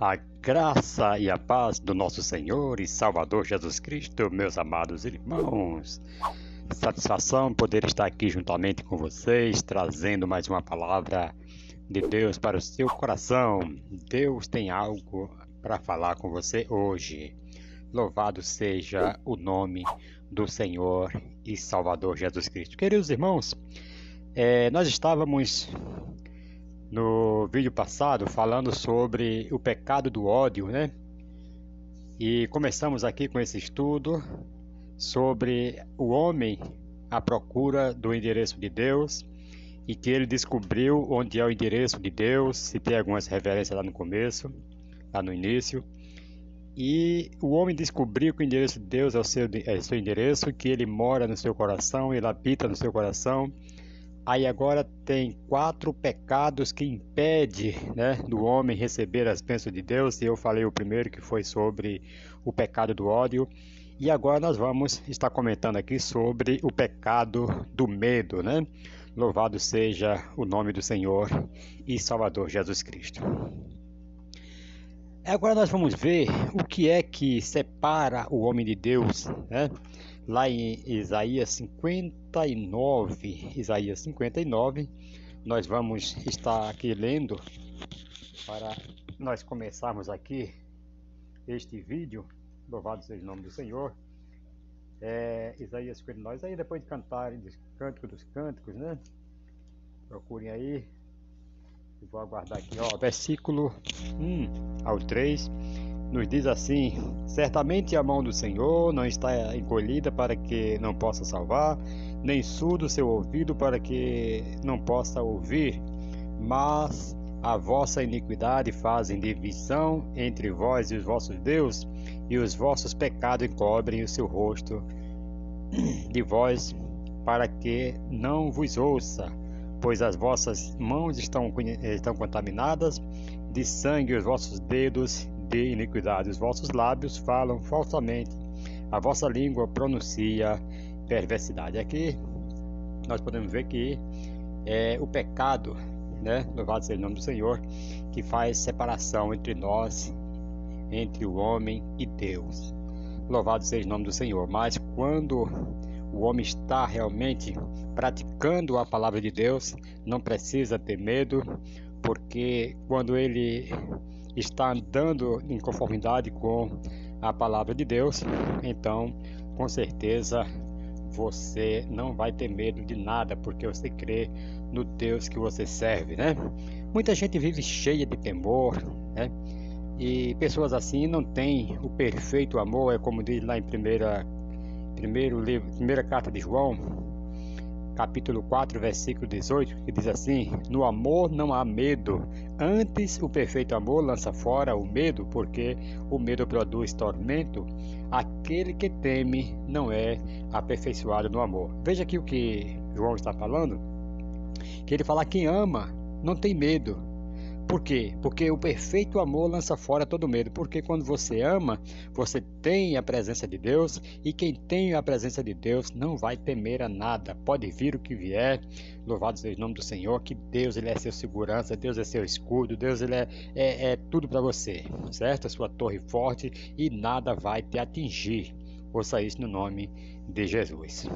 A graça e a paz do nosso Senhor e Salvador Jesus Cristo, meus amados irmãos. Satisfação poder estar aqui juntamente com vocês, trazendo mais uma palavra de Deus para o seu coração. Deus tem algo para falar com você hoje. Louvado seja o nome do Senhor e Salvador Jesus Cristo. Queridos irmãos, nós estávamos no vídeo passado falando sobre o pecado do ódio, né? E começamos aqui com esse estudo sobre o homem à procura do endereço de Deus e que ele descobriu onde é o endereço de Deus. Citei algumas referências lá no começo, lá no início. E o homem descobriu que o endereço de Deus é o seu endereço, que ele mora no seu coração, ele habita no seu coração. Aí agora tem 4 pecados que impedem, né, do homem receber as bênçãos de Deus. E eu falei o primeiro, que foi sobre o pecado do ódio. E agora nós vamos estar comentando aqui sobre o pecado do medo, né? Louvado seja o nome do Senhor e Salvador Jesus Cristo. Agora nós vamos ver o que é que separa o homem de Deus, né? Lá em Isaías 59, nós vamos estar aqui lendo para nós começarmos aqui este vídeo. Louvado seja o nome do Senhor. Isaías 59, aí depois de cantarem dos cânticos, né? Procurem aí. Eu vou aguardar aqui, ó, versículo 1 ao 3. Nos diz assim: certamente a mão do Senhor não está encolhida para que não possa salvar, nem surdo seu ouvido para que não possa ouvir, mas a vossa iniquidade fazem divisão entre vós e os vossos deuses, e os vossos pecados encobrem o seu rosto de vós, para que não vos ouça, pois as vossas mãos estão contaminadas de sangue, os vossos dedos de iniquidade, os vossos lábios falam falsamente, a vossa língua pronuncia perversidade. Aqui nós podemos ver que é o pecado, né? Louvado seja o nome do Senhor, que faz separação entre nós, entre o homem e Deus. Louvado seja o nome do Senhor. Mas quando o homem está realmente praticando a palavra de Deus, não precisa ter medo, porque quando ele está andando em conformidade com a palavra de Deus, então com certeza você não vai ter medo de nada, porque você crê no Deus que você serve, né? Muita gente vive cheia de temor, né? E pessoas assim não têm o perfeito amor, como diz lá em primeira carta de João, capítulo 4, versículo 18, que diz assim: no amor não há medo, antes o perfeito amor lança fora o medo, porque o medo produz tormento. Aquele que teme não é aperfeiçoado no amor. Veja aqui o que João está falando, que ele fala: quem ama não tem medo. Por quê? Porque o perfeito amor lança fora todo medo. Porque quando você ama, você tem a presença de Deus, e quem tem a presença de Deus não vai temer a nada. Pode vir o que vier. Louvado seja o nome do Senhor, que Deus ele é seu segurança, Deus é seu escudo, Deus ele é tudo para você, certo? A sua torre forte, e nada vai te atingir. Ouça isso no nome de Jesus.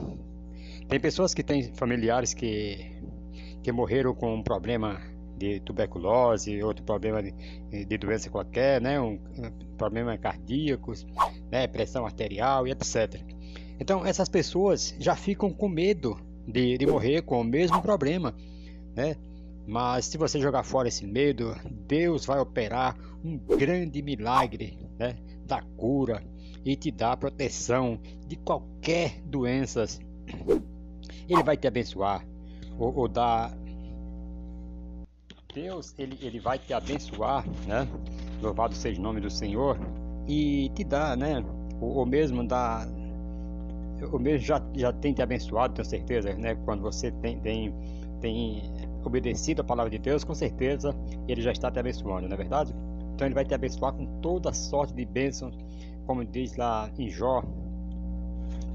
Tem pessoas que têm familiares que morreram com um problema de tuberculose, outro problema de doença qualquer, né? Um problema cardíacos, né? Pressão arterial e etc. Então essas pessoas já ficam com medo de morrer com o mesmo problema, né? Mas se você jogar fora esse medo, Deus vai operar um grande milagre, né? Da cura, e te dar proteção de qualquer doença. Ele vai te abençoar, ou dar. Deus, ele vai te abençoar, né? Louvado seja o nome do Senhor, e te dá, né? O mesmo já tem te abençoado, tenho certeza, né? Quando você tem obedecido a palavra de Deus, com certeza ele já está te abençoando, não é verdade? Então ele vai te abençoar com toda sorte de bênçãos, como diz lá em Jó.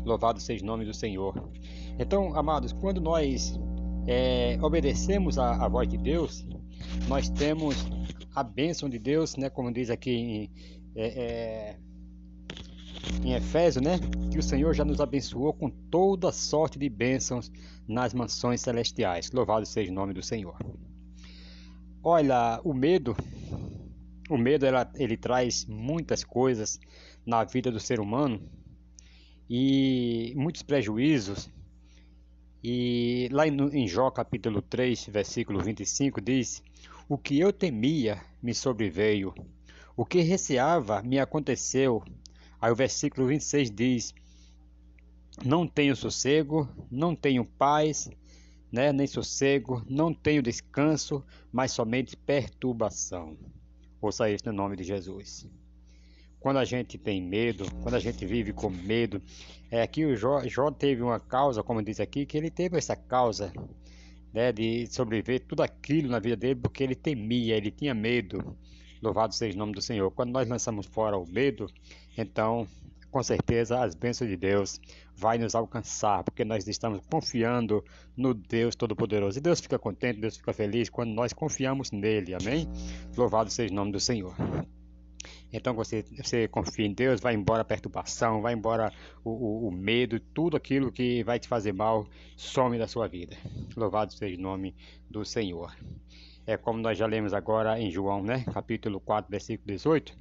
Louvado seja o nome do Senhor. Então, amados, quando nós obedecemos a voz de Deus, nós temos a bênção de Deus, né? Como diz aqui em Efésios, né? Que o Senhor já nos abençoou com toda sorte de bênçãos nas mansões celestiais. Louvado seja o nome do Senhor. Olha, o medo ele traz muitas coisas na vida do ser humano e muitos prejuízos. E lá em Jó capítulo 3, versículo 25 diz: O que eu temia me sobreveio, o que receava me aconteceu. Aí o versículo 26 diz: Não tenho sossego, não tenho paz, né, nem sossego, não tenho descanso, mas somente perturbação. Ouça isso no nome de Jesus. Quando a gente tem medo, quando a gente vive com medo, aqui o Jó teve uma causa, como diz aqui, que ele teve essa causa, né, de sobreviver tudo aquilo na vida dele, porque ele temia, ele tinha medo. Louvado seja o nome do Senhor. Quando nós lançamos fora o medo, então, com certeza, as bênçãos de Deus vai nos alcançar, porque nós estamos confiando no Deus Todo-Poderoso. E Deus fica contente, Deus fica feliz quando nós confiamos nele, amém? Louvado seja o nome do Senhor. Então, você confia em Deus, vai embora a perturbação, vai embora o medo, tudo aquilo que vai te fazer mal, some da sua vida. Louvado seja o nome do Senhor. É como nós já lemos agora em João, né? Capítulo 4, versículo 18.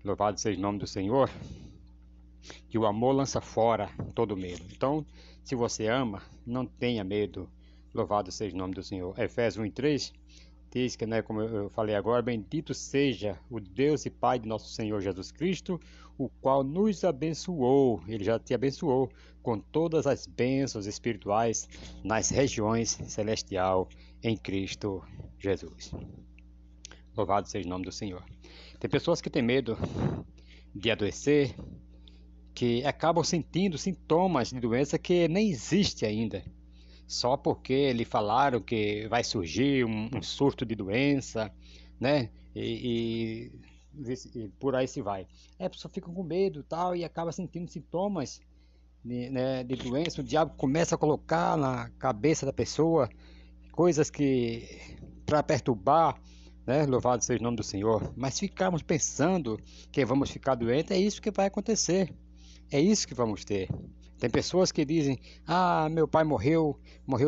Louvado seja o nome do Senhor. Que o amor lança fora todo medo. Então, se você ama, não tenha medo. Louvado seja o nome do Senhor. Efésios 1:3 diz que, né, como eu falei agora, bendito seja o Deus e Pai de nosso Senhor Jesus Cristo, o qual nos abençoou, ele já te abençoou, com todas as bênçãos espirituais nas regiões celestial em Cristo Jesus. Louvado seja o nome do Senhor. Tem pessoas que têm medo de adoecer, que acabam sentindo sintomas de doença que nem existe ainda, só porque lhe falaram que vai surgir um surto de doença, né? E por aí se vai. A pessoa fica com medo tal, e acaba sentindo sintomas de doença. O diabo começa a colocar na cabeça da pessoa coisas que para perturbar, né? Louvado seja o nome do Senhor. Mas ficarmos pensando que vamos ficar doentes, é isso que vai acontecer. É isso que vamos ter. Tem pessoas que dizem: ah, meu pai morreu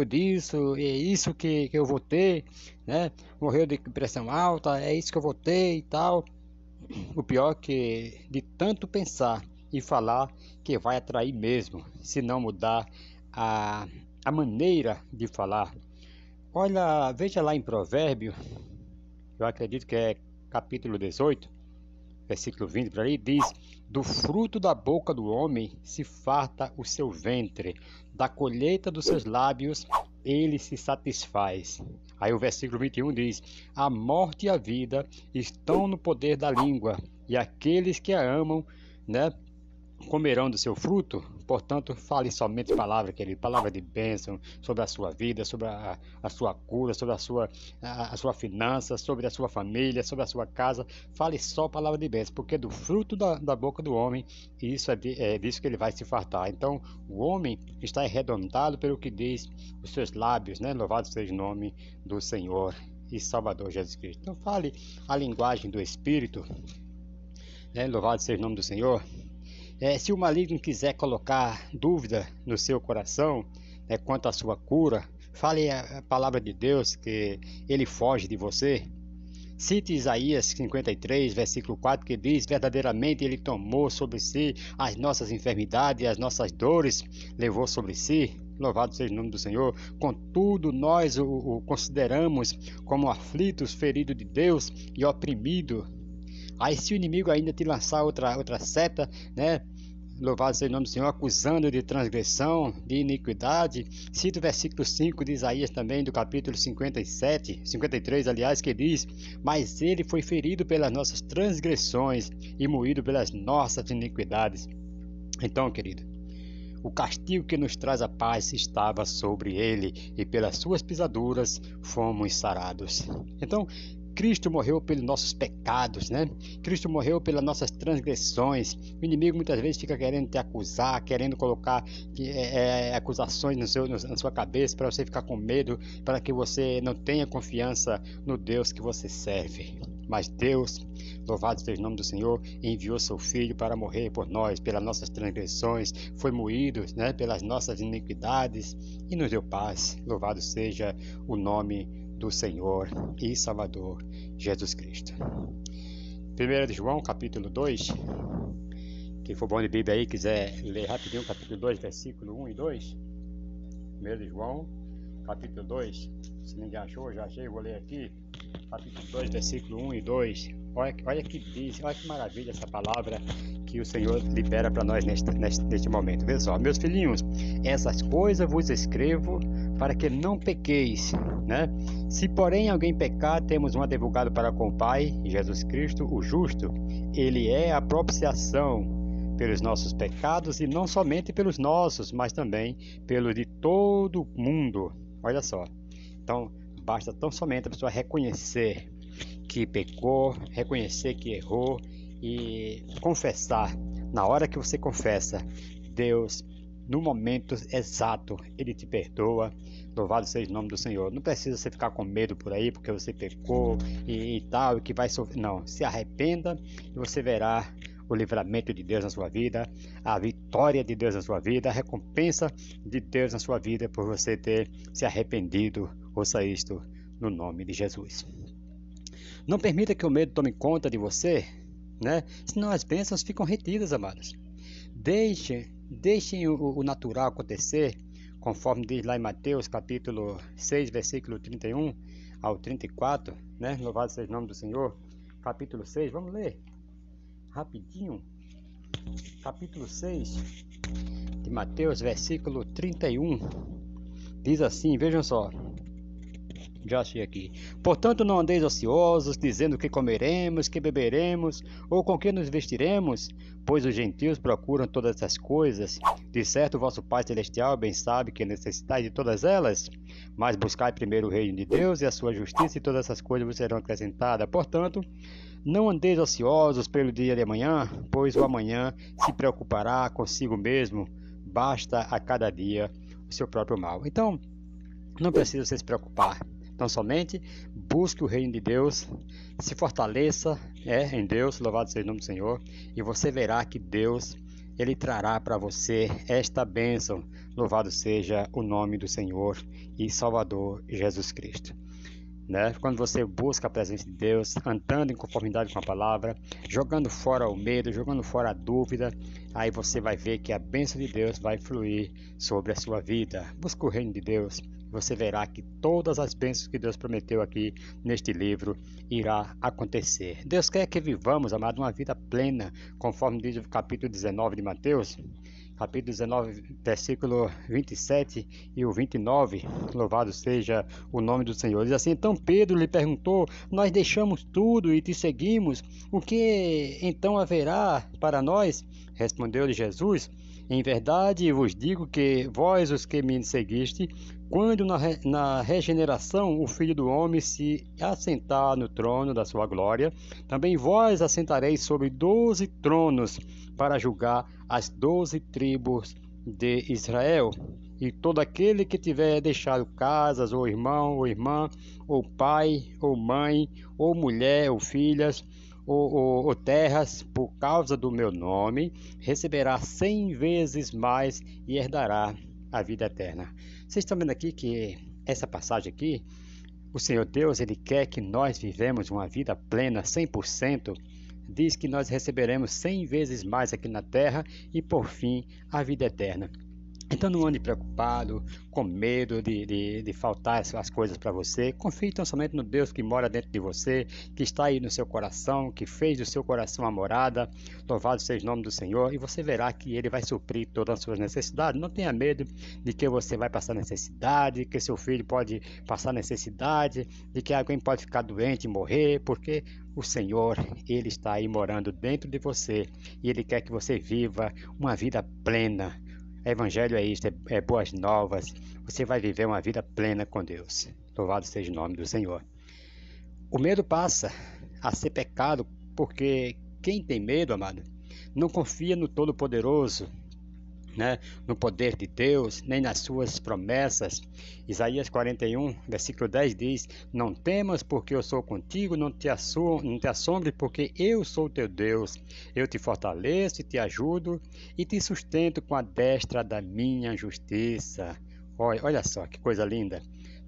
disso, é isso que eu vou ter, né? Morreu de pressão alta, é isso que eu vou ter e tal. O pior é que de tanto pensar e falar, que vai atrair mesmo, se não mudar a maneira de falar. Olha, veja lá em Provérbio, eu acredito que é capítulo 18, versículo 20 por aí, diz: do fruto da boca do homem se farta o seu ventre, da colheita dos seus lábios ele se satisfaz. Aí o versículo 21 diz: a morte e a vida estão no poder da língua, e aqueles que a amam, né, comerão do seu fruto. Portanto, fale somente palavra, querido, palavra de bênção sobre a sua vida, sobre a sua cura, sobre a sua finança, sobre a sua família, sobre a sua casa. Fale só palavra de bênção, porque do fruto da boca do homem, isso é disso que ele vai se fartar. Então, o homem está arredondado pelo que diz os seus lábios, né? Louvado seja o nome do Senhor e Salvador Jesus Cristo. Então, fale a linguagem do Espírito, né? Louvado seja o nome do Senhor. Se o maligno quiser colocar dúvida no seu coração, quanto à sua cura, fale a palavra de Deus, que ele foge de você. Cite Isaías 53, versículo 4, que diz: verdadeiramente ele tomou sobre si as nossas enfermidades e as nossas dores, levou sobre si. Louvado seja o nome do Senhor. Contudo, nós o consideramos como aflitos, ferido de Deus e oprimido. Aí, se o inimigo ainda te lançar outra seta, né? Louvado seja o nome do Senhor, acusando de transgressão, de iniquidade. Cita o versículo 5 de Isaías também, do capítulo 53, aliás, que diz: mas ele foi ferido pelas nossas transgressões e moído pelas nossas iniquidades. Então, querido, o castigo que nos traz a paz estava sobre ele, e pelas suas pisaduras fomos sarados. Então, Cristo morreu pelos nossos pecados, né? Cristo morreu pelas nossas transgressões. O inimigo muitas vezes fica querendo te acusar, querendo colocar acusações na sua cabeça, para você ficar com medo, para que você não tenha confiança no Deus que você serve. Mas Deus, louvado seja o nome do Senhor, enviou seu Filho para morrer por nós, pelas nossas transgressões, foi moído, né, pelas nossas iniquidades e nos deu paz. Louvado seja o nome do Senhor e Salvador Jesus Cristo. 1 de João, capítulo 2. Quem for bom de Bíblia aí, quiser ler rapidinho, capítulo 2, versículo 1 e 2. 1 de João, capítulo 2. Se ninguém achou, já achei, vou ler aqui. Capítulo 2, versículo 1 e 2. Olha que diz, olha que maravilha essa palavra que o Senhor libera para nós neste momento. Veja só, meus filhinhos, essas coisas vos escrevo para que não pequeis, né? Se porém alguém pecar, temos um advogado para com o Pai, Jesus Cristo, o justo. Ele é a propiciação pelos nossos pecados, e não somente pelos nossos, mas também pelo de todo mundo. Olha só. Então, basta tão somente a pessoa reconhecer que pecou, reconhecer que errou e confessar. Na hora que você confessa, Deus, no momento exato, Ele te perdoa. Louvado seja o nome do Senhor. Não precisa você ficar com medo por aí porque você pecou e tal, e que vai sofrer. Não, se arrependa e você verá o livramento de Deus na sua vida, a vitória de Deus na sua vida, a recompensa de Deus na sua vida por você ter se arrependido. Ouça isto no nome de Jesus. Não permita que o medo tome conta de você, né? Senão as bênçãos ficam retidas, amados. Deixem o natural acontecer, conforme diz lá em Mateus capítulo 6, versículo 31 ao 34, né? Louvado seja o nome do Senhor. Capítulo 6, vamos ler rapidinho. Capítulo 6 de Mateus, versículo 31. Diz assim, vejam só. Já achei aqui. Portanto, não andeis ociosos, dizendo que comeremos, que beberemos, ou com que nos vestiremos, pois os gentios procuram todas essas coisas. De certo, o vosso Pai Celestial bem sabe que necessitais de todas elas. Mas buscai primeiro o reino de Deus e a sua justiça, e todas essas coisas vos serão acrescentadas. Portanto, não andeis ociosos pelo dia de amanhã, pois o amanhã se preocupará consigo mesmo. Basta a cada dia o seu próprio mal. Então, não precisa você se preocupar. Então, somente busque o reino de Deus, se fortaleça em Deus, louvado seja o nome do Senhor, e você verá que Deus, Ele trará para você esta bênção. Louvado seja o nome do Senhor e Salvador Jesus Cristo. Né? Quando você busca a presença de Deus, andando em conformidade com a palavra, jogando fora o medo, jogando fora a dúvida, aí você vai ver que a bênção de Deus vai fluir sobre a sua vida. Busca o reino de Deus, você verá que todas as bênçãos que Deus prometeu aqui neste livro irá acontecer. Deus quer que vivamos, amado, uma vida plena, conforme diz o capítulo 19 de Mateus. Capítulo 19, versículo 27 e o 29, louvado seja o nome do Senhor. Diz assim, então Pedro lhe perguntou, nós deixamos tudo e te seguimos, o que então haverá para nós? Respondeu-lhe Jesus, em verdade vos digo que vós os que me seguiste, quando na regeneração o Filho do Homem se assentar no trono da sua glória, também vós assentareis sobre 12 tronos para julgar as 12 tribos de Israel. E todo aquele que tiver deixado casas, ou irmão, ou irmã, ou pai, ou mãe, ou mulher, ou filhas, ou terras, por causa do meu nome, receberá 100 vezes mais e herdará a vida eterna. Vocês estão vendo aqui que essa passagem aqui, o Senhor Deus, Ele quer que nós vivemos uma vida plena, 100%. Diz que nós receberemos 100 vezes mais aqui na terra e, por fim, a vida eterna. Então não ande preocupado, com medo de faltar as coisas para você. Confie tão somente no Deus que mora dentro de você, que está aí no seu coração, que fez do seu coração a morada. Louvado seja o nome do Senhor. E você verá que Ele vai suprir todas as suas necessidades. Não tenha medo de que você vai passar necessidade, que seu filho pode passar necessidade, de que alguém pode ficar doente e morrer, porque o Senhor, Ele está aí morando dentro de você e Ele quer que você viva uma vida plena. Evangelho é isto, é boas novas. Você vai viver uma vida plena com Deus. Louvado seja o nome do Senhor. O medo passa a ser pecado, porque quem tem medo, amado, não confia no Todo-Poderoso, né, no poder de Deus, nem nas suas promessas. Isaías 41, versículo 10 diz: Não temas, porque eu sou contigo, não te assombre, porque eu sou teu Deus. Eu te fortaleço e te ajudo e te sustento com a destra da minha justiça. Olha só que coisa linda.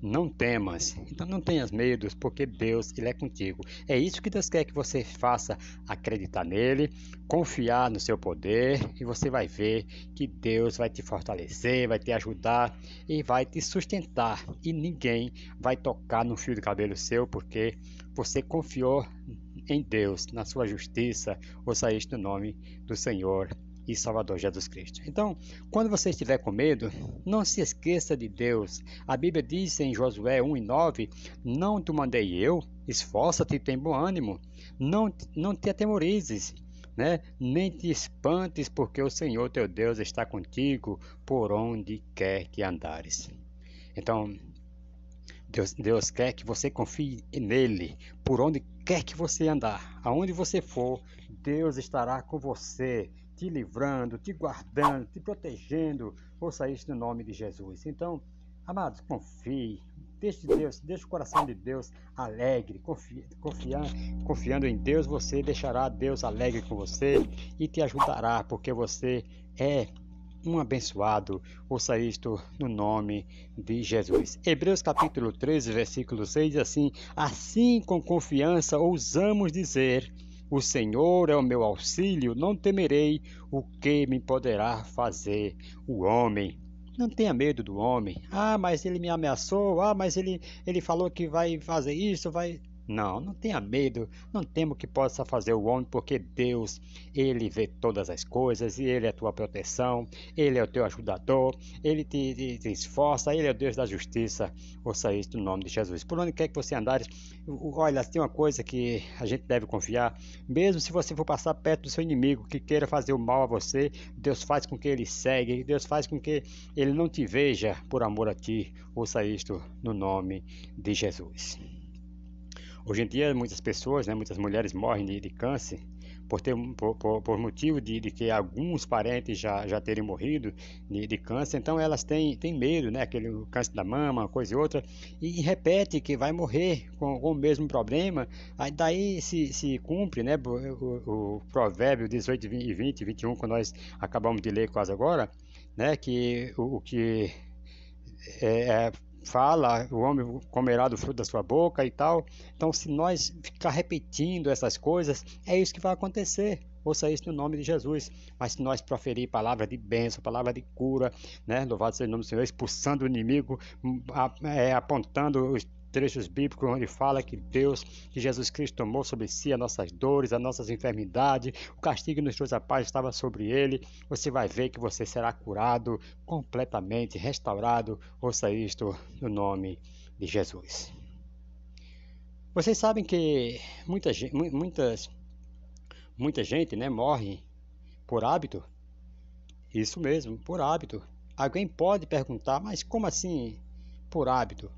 Não temas, então não tenhas medos, porque Deus, Ele é contigo. É isso que Deus quer que você faça, acreditar nele, confiar no seu poder, e você vai ver que Deus vai te fortalecer, vai te ajudar e vai te sustentar. E ninguém vai tocar no fio de cabelo seu, porque você confiou em Deus, na sua justiça, ou saíste no nome do Senhor e Salvador Jesus Cristo. Então, quando você estiver com medo, não se esqueça de Deus. A Bíblia diz em Josué 1:9: Não te mandei eu, esforça-te e tem bom ânimo, não te atemorizes, né? Nem te espantes, porque o Senhor teu Deus está contigo por onde quer que andares. Então, Deus quer que você confie nele, por onde quer que você andar, aonde você for, Deus estará com você, te livrando, te guardando, te protegendo. Ouça isso no nome de Jesus. Então, amados, confie, deixe o coração de Deus alegre, confiando em Deus, você deixará Deus alegre com você e te ajudará, porque você é um abençoado. Ouça isto no nome de Jesus. Hebreus capítulo 13, versículo 6 diz assim: Assim com confiança ousamos dizer: O Senhor é o meu auxílio, não temerei o que me poderá fazer o homem. Não tenha medo do homem. Ah, mas ele me ameaçou. Ah, mas ele falou que vai fazer isso, vai. Não tenha medo, não temo que possa fazer o homem, porque Deus, Ele vê todas as coisas e Ele é a tua proteção, Ele é o teu ajudador, Ele te esforça, Ele é o Deus da justiça. Ouça isso no nome de Jesus. Por onde quer que você andares, olha, tem uma coisa que a gente deve confiar, mesmo se você for passar perto do seu inimigo que queira fazer o mal a você, Deus faz com que ele segue, Deus faz com que ele não te veja por amor a ti. Ouça isto no nome de Jesus. Hoje em dia, muitas pessoas, né, muitas mulheres morrem de câncer por motivo de que alguns parentes já terem morrido de câncer. Então elas têm medo, né, aquele câncer da mama, uma coisa e outra, e repete que vai morrer com o mesmo problema. Aí daí se cumpre, né, o provérbio 18, 20, 21, que nós acabamos de ler quase agora, né, que o que fala, o homem comerá do fruto da sua boca e tal. Então, se nós ficar repetindo essas coisas, é isso que vai acontecer. Ouça isso no nome de Jesus. Mas se nós proferir palavra de bênção, palavra de cura, né? Louvado seja o nome do Senhor, expulsando o inimigo, apontando os trechos bíblicos onde fala que Deus, que Jesus Cristo tomou sobre si as nossas dores, as nossas enfermidades, o castigo que nos trouxe a paz estava sobre ele. Você vai ver que você será curado completamente, restaurado. Ouça isto no nome de Jesus. Vocês sabem que muita gente, né, morre por hábito? Isso mesmo, por hábito. Alguém pode perguntar, mas como assim por hábito?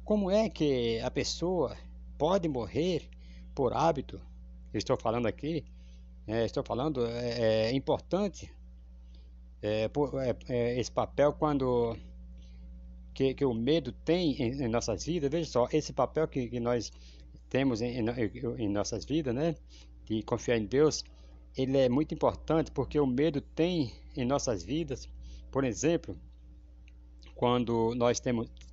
Como é que a pessoa pode morrer por hábito? Eu estou falando aqui, é importante esse papel que o medo tem em nossas vidas. Veja só, esse papel que nós temos em nossas vidas, né, de confiar em Deus, ele é muito importante, porque o medo tem em nossas vidas, por exemplo, quando nós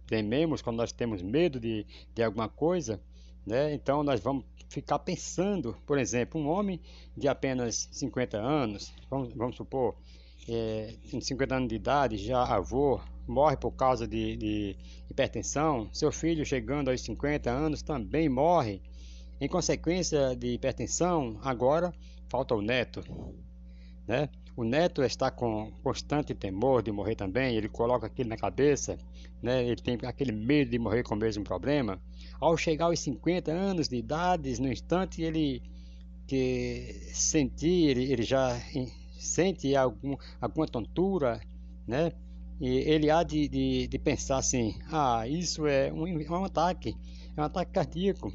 tememos, quando nós temos medo de alguma coisa, né, então nós vamos ficar pensando, por exemplo, um homem de apenas 50 anos, vamos supor, em 50 anos de idade, já avô, morre por causa de hipertensão, seu filho chegando aos 50 anos também morre em consequência de hipertensão. Agora falta o neto, né? O neto está com constante temor de morrer também, ele coloca aquilo na cabeça, né? Ele tem aquele medo de morrer com o mesmo problema. Ao chegar aos 50 anos de idade, no instante ele ele já sente alguma tontura, né? E ele há de pensar assim: ah, isso é um ataque cardíaco.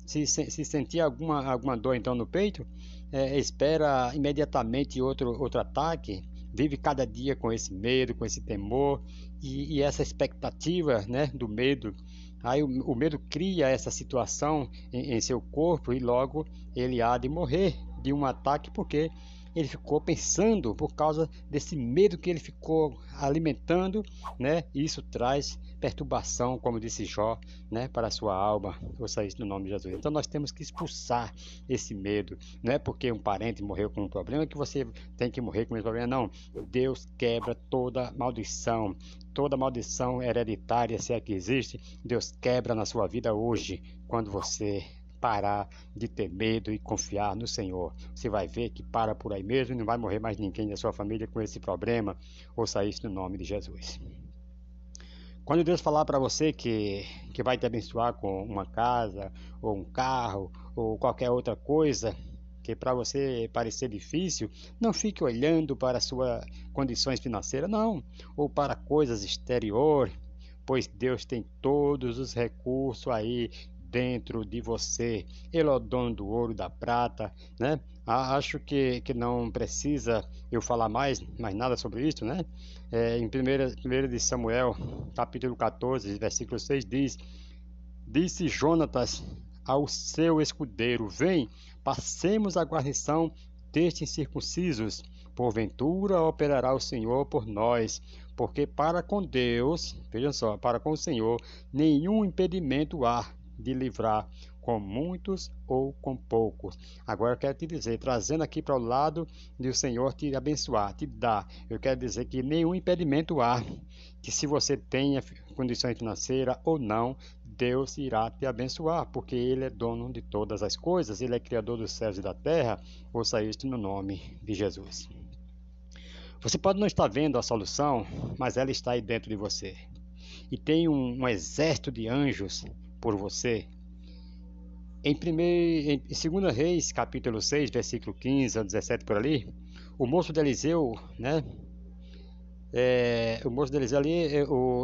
se sentir alguma dor então no peito, espera imediatamente outro ataque, vive cada dia com esse medo, com esse temor e essa expectativa, né, do medo. Aí o medo cria essa situação em seu corpo e logo ele há de morrer de um ataque porque ele ficou pensando por causa desse medo que ele ficou alimentando, né? E isso traz perturbação, como disse Jó, né, para a sua alma. Ouça isso no nome de Jesus. Então nós temos que expulsar esse medo. Não é porque um parente morreu com um problema que você tem que morrer com esse problema, não. Deus quebra toda maldição hereditária, se é que existe, Deus quebra na sua vida hoje, quando você parar de ter medo e confiar no Senhor. Você vai ver que para por aí mesmo e não vai morrer mais ninguém da sua família com esse problema. Ouça isso no nome de Jesus. Quando Deus falar para você que vai te abençoar com uma casa, ou um carro, ou qualquer outra coisa, que para você parecer difícil, não fique olhando para as suas condições financeiras, não, ou para coisas exteriores, pois Deus tem todos os recursos aí dentro de você. Ele é o dono do ouro e da prata, né? Acho que não precisa eu falar mais nada sobre isso, né? Em 1 de Samuel, capítulo 14, versículo 6, disse Jonatas ao seu escudeiro: Vem, passemos a guarnição destes incircuncisos. Porventura operará o Senhor por nós, porque para com Deus, vejam só, para com o Senhor, nenhum impedimento há de livrar, com muitos ou com poucos. Agora eu quero te dizer, trazendo aqui para o lado de o Senhor te abençoar, te dar, eu quero dizer que nenhum impedimento há, que se você tenha condições financeiras ou não, Deus irá te abençoar, porque Ele é dono de todas as coisas, Ele é criador dos céus e da terra. Ouça isto no nome de Jesus. Você pode não estar vendo a solução, mas ela está aí dentro de você. E tem um exército de anjos por você. Em 2 Reis, capítulo 6, versículo 15 a 17 por ali, o moço de Eliseu, né? O moço de Eliseu ali,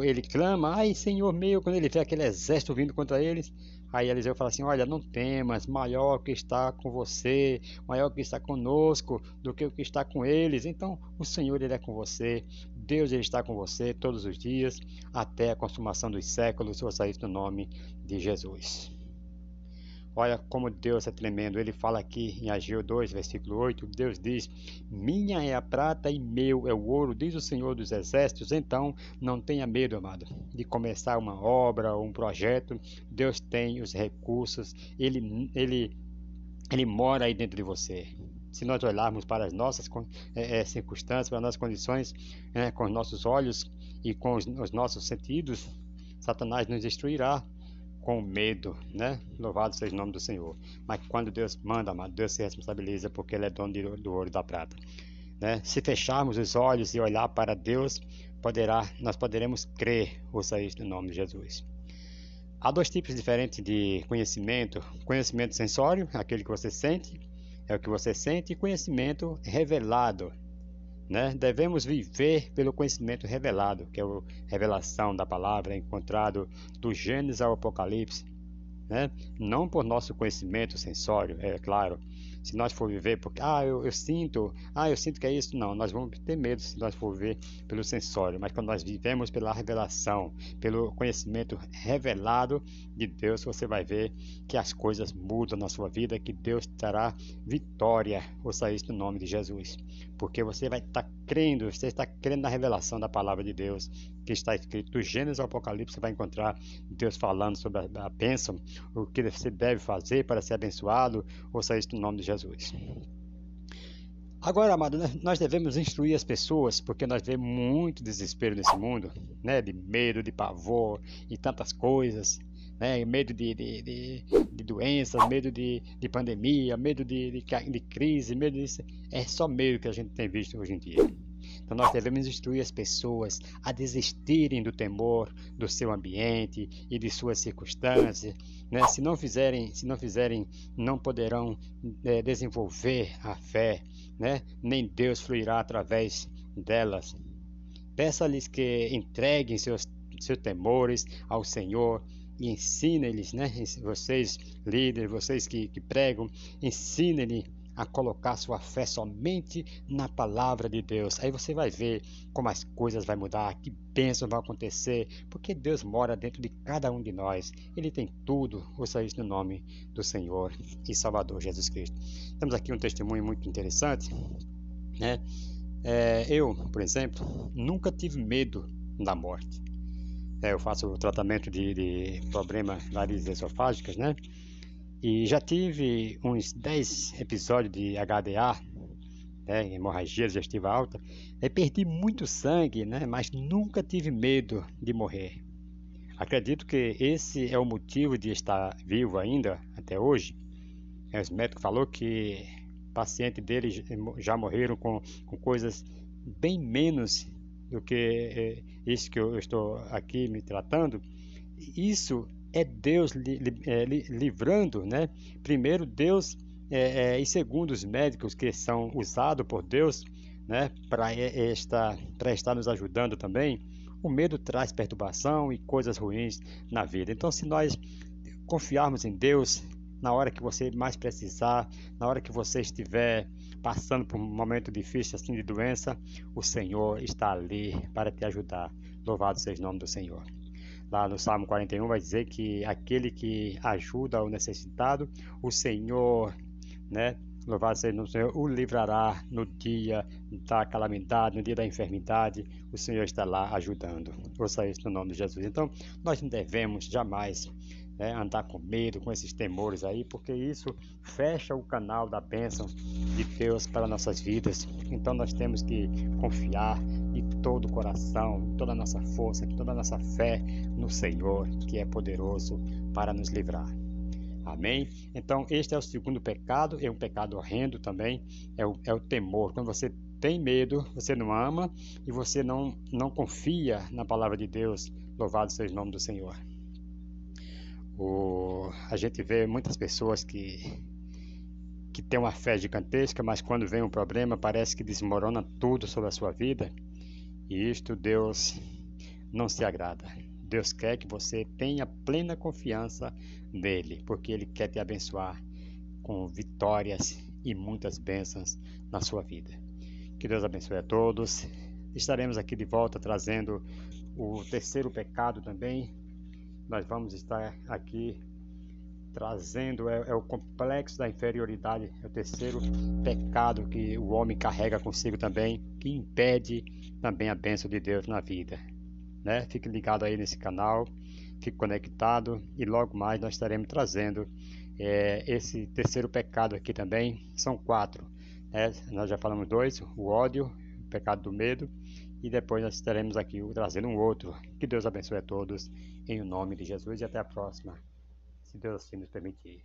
ele clama: ai, Senhor meu, quando ele vê aquele exército vindo contra eles. Aí Eliseu fala assim: olha, não temas, maior que está com você, maior que está conosco do que o que está com eles. Então o Senhor, ele é com você, Deus, ele está com você todos os dias, até a consumação dos séculos. Ouça isso no nome de Jesus. Olha como Deus é tremendo. Ele fala aqui em Ageu 2, versículo 8, Deus diz: minha é a prata e meu é o ouro, diz o Senhor dos Exércitos. Então não tenha medo, amado, de começar uma obra ou um projeto. Deus tem os recursos, Ele mora aí dentro de você. Se nós olharmos para as nossas circunstâncias, para as nossas condições, com os nossos olhos e com os nossos sentidos, Satanás nos destruirá com medo, né? Louvado seja o nome do Senhor. Mas quando Deus manda, amado, Deus se responsabiliza, porque Ele é dono do ouro e da prata, né? Se fecharmos os olhos e olhar para Deus, nós poderemos crer. Ouça isso no nome de Jesus. Há dois tipos diferentes de conhecimento: conhecimento sensório, aquele que você sente, é o que você sente, e conhecimento revelado, né? Devemos viver pelo conhecimento revelado, que é a revelação da palavra, encontrado do Gênesis ao Apocalipse, né? Não por nosso conhecimento sensório, é claro. Se nós for viver porque eu sinto que é isso, não, nós vamos ter medo se nós for viver pelo sensório. Mas quando nós vivemos pela revelação, pelo conhecimento revelado de Deus, você vai ver que as coisas mudam na sua vida, que Deus terá vitória. Ouça isso no nome de Jesus, porque você vai estar crendo, você está crendo na revelação da palavra de Deus, que está escrito do Gênesis ao Apocalipse. Você vai encontrar Deus falando sobre a bênção, o que você deve fazer para ser abençoado. Ouça isso no nome de Jesus. Agora, amado, nós devemos instruir as pessoas, porque nós vemos muito desespero nesse mundo, né? De medo, de pavor e tantas coisas, né? Medo de doenças, medo de pandemia, medo de crise, medo disso. É só medo que a gente tem visto hoje em dia. Então nós devemos instruir as pessoas a desistirem do temor do seu ambiente e de suas circunstâncias, né? Se não fizerem, não poderão desenvolver a fé, né? Nem Deus fluirá através delas. Peça-lhes que entreguem seus temores ao Senhor, e ensina-lhes, né? Vocês líderes, vocês que pregam, ensinem-lhe a colocar sua fé somente na palavra de Deus. Aí você vai ver como as coisas vão mudar, que bênçãos vão acontecer, porque Deus mora dentro de cada um de nós. Ele tem tudo. Ouça isso no nome do Senhor e Salvador Jesus Cristo. Temos aqui um testemunho muito interessante, né? Eu, por exemplo, nunca tive medo da morte. Eu faço o tratamento de problemas varizes esofágicas, né? E já tive uns 10 episódios de HDA, né? Hemorragia digestiva alta. Perdi muito sangue, né? Mas nunca tive medo de morrer. Acredito que esse é o motivo de estar vivo ainda até hoje. Os médicos falaram que pacientes dele já morreram com coisas bem menos do que isso que eu estou aqui me tratando. Isso é Deus livrando, né? Primeiro Deus e segundo os médicos que são usados por Deus, né? Para estar nos ajudando também. O medo traz perturbação e coisas ruins na vida. Então, se nós confiarmos em Deus, na hora que você mais precisar, na hora que você estiver passando por um momento difícil assim de doença, o Senhor está ali para te ajudar. Louvado seja o nome do Senhor. Lá no Salmo 41 vai dizer que aquele que ajuda o necessitado, o Senhor, né? Louvado seja o nome do Senhor, o livrará no dia da calamidade, no dia da enfermidade, o Senhor está lá ajudando. Ouça isso no nome de Jesus. Então, nós não devemos jamais andar com medo, com esses temores aí, porque isso fecha o canal da bênção de Deus para nossas vidas. Então nós temos que confiar de todo o coração, toda a nossa força, toda a nossa fé no Senhor, que é poderoso para nos livrar. Amém? Então este é o segundo pecado, é um pecado horrendo também, é o temor. Quando você tem medo, você não ama e você não confia na palavra de Deus. Louvado seja o nome do Senhor. A gente vê muitas pessoas que têm uma fé gigantesca, mas quando vem um problema parece que desmorona tudo sobre a sua vida. E isto Deus não se agrada. Deus quer que você tenha plena confiança nele, porque Ele quer te abençoar com vitórias e muitas bênçãos na sua vida. Que Deus abençoe a todos. Estaremos aqui de volta trazendo o terceiro pecado também. Nós vamos estar aqui trazendo o complexo da inferioridade, é o terceiro pecado que o homem carrega consigo também, que impede também a bênção de Deus na vida, né? Fique ligado aí nesse canal, fique conectado e logo mais nós estaremos trazendo esse terceiro pecado aqui também. São 4, né? Nós já falamos 2, o ódio, o pecado do medo, e depois nós estaremos aqui trazendo um outro. Que Deus abençoe a todos, em nome de Jesus, e até a próxima, se Deus assim nos permitir.